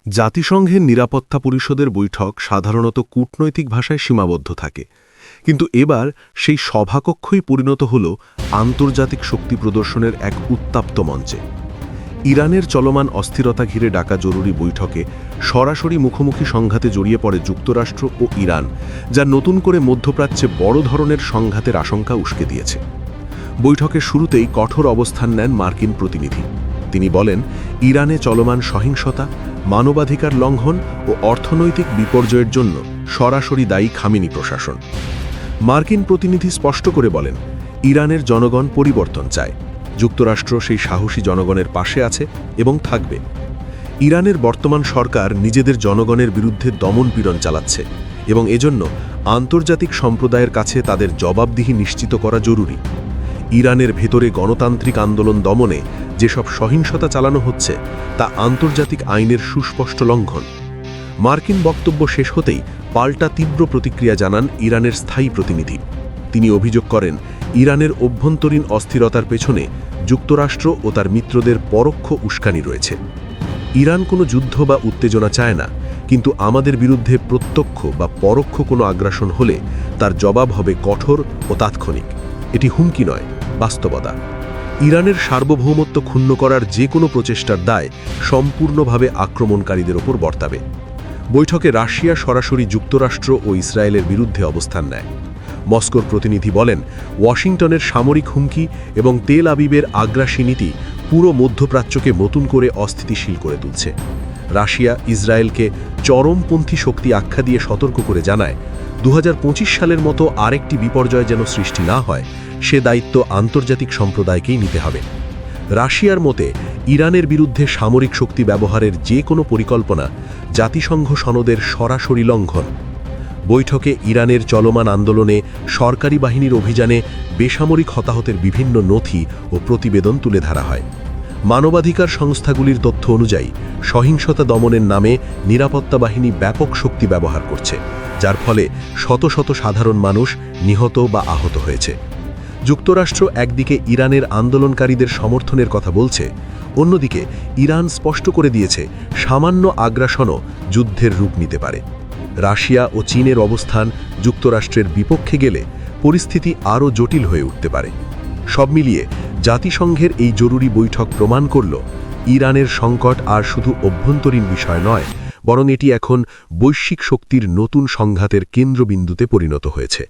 জাতিসংঘের নিরাপত্তা পরিষদের বৈঠক সাধারণত কূটনৈতিক ভাষায় সীমাবদ্ধ থাকে, কিন্তু এবার সেই সভাকক্ষই পরিণত হল আন্তর্জাতিক শক্তি প্রদর্শনের এক উত্তাপ্ত মঞ্চে। ইরানের চলমান অস্থিরতা ঘিরে ডাকা জরুরি বৈঠকে সরাসরি মুখোমুখি সংঘাতে জড়িয়ে পড়ে যুক্তরাষ্ট্র ও ইরান, যা নতুন করে মধ্যপ্রাচ্যে বড় ধরনের সংঘাতের আশঙ্কা উস্কে দিয়েছে। বৈঠকের শুরুতেই কঠোর অবস্থান নেন মার্কিন প্রতিনিধি। তিনি বলেন, ইরানে চলমান সহিংসতা, মানবাধিকার লঙ্ঘন ও অর্থনৈতিক বিপর্যয়ের জন্য সরাসরি দায়ী খামেনি প্রশাসন। মার্কিন প্রতিনিধি স্পষ্ট করে বলেন, ইরানের জনগণ পরিবর্তন চায়, যুক্তরাষ্ট্র সেই সাহসী জনগণের পাশে আছে এবং থাকবে। ইরানের বর্তমান সরকার নিজেদের জনগণের বিরুদ্ধে দমনপীড়ন চালাচ্ছে এবং এজন্য আন্তর্জাতিক সম্প্রদায়ের কাছে তাদের জবাবদিহি নিশ্চিত করা জরুরি। ইরানের ভেতরে গণতান্ত্রিক আন্দোলন দমনে যেসব সহিংসতা চালানো হচ্ছে তা আন্তর্জাতিক আইনের সুস্পষ্ট লঙ্ঘন। মার্কিন বক্তব্য শেষ হতেই পাল্টা তীব্র প্রতিক্রিয়া জানান ইরানের স্থায়ী প্রতিনিধি। তিনি অভিযোগ করেন, ইরানের অভ্যন্তরীণ অস্থিরতার পেছনে যুক্তরাষ্ট্র ও তার মিত্রদের পরোক্ষ উস্কানি রয়েছে। ইরান কোনো যুদ্ধ বা উত্তেজনা চায় না, কিন্তু আমাদের বিরুদ্ধে প্রত্যক্ষ বা পরোক্ষ কোনো আগ্রাসন হলে তার জবাব হবে কঠোর ও তাৎক্ষণিক। এটি হুমকি নয়, বাস্তবতা। ইরানের সার্বভৌমত্ব ক্ষুণ্ণ করার যে কোনো প্রচেষ্টার দায় সম্পূর্ণভাবে আক্রমণকারীদের ওপর বর্তাবে। বৈঠকে রাশিয়া সরাসরি যুক্তরাষ্ট্র ও ইসরায়েলের বিরুদ্ধে অবস্থান নেয়। মস্কোর প্রতিনিধি বলেন, ওয়াশিংটনের সামরিক হুমকি এবং তেল আবিবের আগ্রাসী নীতি পুরো মধ্যপ্রাচ্যকে নতুন করে অস্থিতিশীল করে তুলছে। রাশিয়া ইসরায়েলকে চরমপন্থী শক্তি আখ্যা দিয়ে সতর্ক করে জানায়, 2025 সালের মতো আরেকটি বিপর্যয় যেন সৃষ্টি না হয়, সে দায়িত্ব আন্তর্জাতিক সম্প্রদায়কেই নিতে হবে। রাশিয়ার মতে ইরানের বিরুদ্ধে সামরিক শক্তি ব্যবহারের যে কোনো পরিকল্পনা জাতিসংঘ সনদের সরাসরি লঙ্ঘন। বৈঠকে ইরানের চলমান আন্দোলনে, সরকারি বাহিনীর অভিযানে বেসামরিক হতাহতের বিভিন্ন নথি ও প্রতিবেদন তুলে ধরা হয়। মানবাধিকার সংস্থাগুলির তথ্য অনুযায়ী সহিংসতা দমনের নামে নিরাপত্তা বাহিনী ব্যাপক শক্তি ব্যবহার করছে, যার ফলে শত শত সাধারণ মানুষ নিহত বা আহত হয়েছে। যুক্তরাষ্ট্র একদিকে ইরানের আন্দোলনকারীদের সমর্থনের কথা বলছে, অন্যদিকে ইরান স্পষ্ট করে দিয়েছে সামান্য আগ্রাসনও যুদ্ধের রূপ নিতে পারে। রাশিয়া ও চীনের অবস্থান যুক্তরাষ্ট্রের বিপক্ষে গেলে পরিস্থিতি আরও জটিল হয়ে উঠতে পারে। সব মিলিয়ে জাতিসংঘের এই জরুরি বৈঠক প্রমাণ করল, ইরানের সংকট আর শুধু অভ্যন্তরীণ বিষয় নয়, বরং এটি এখন বৈশ্বিক শক্তির নতুন সংঘাতের কেন্দ্রবিন্দুতে পরিণত হয়েছে।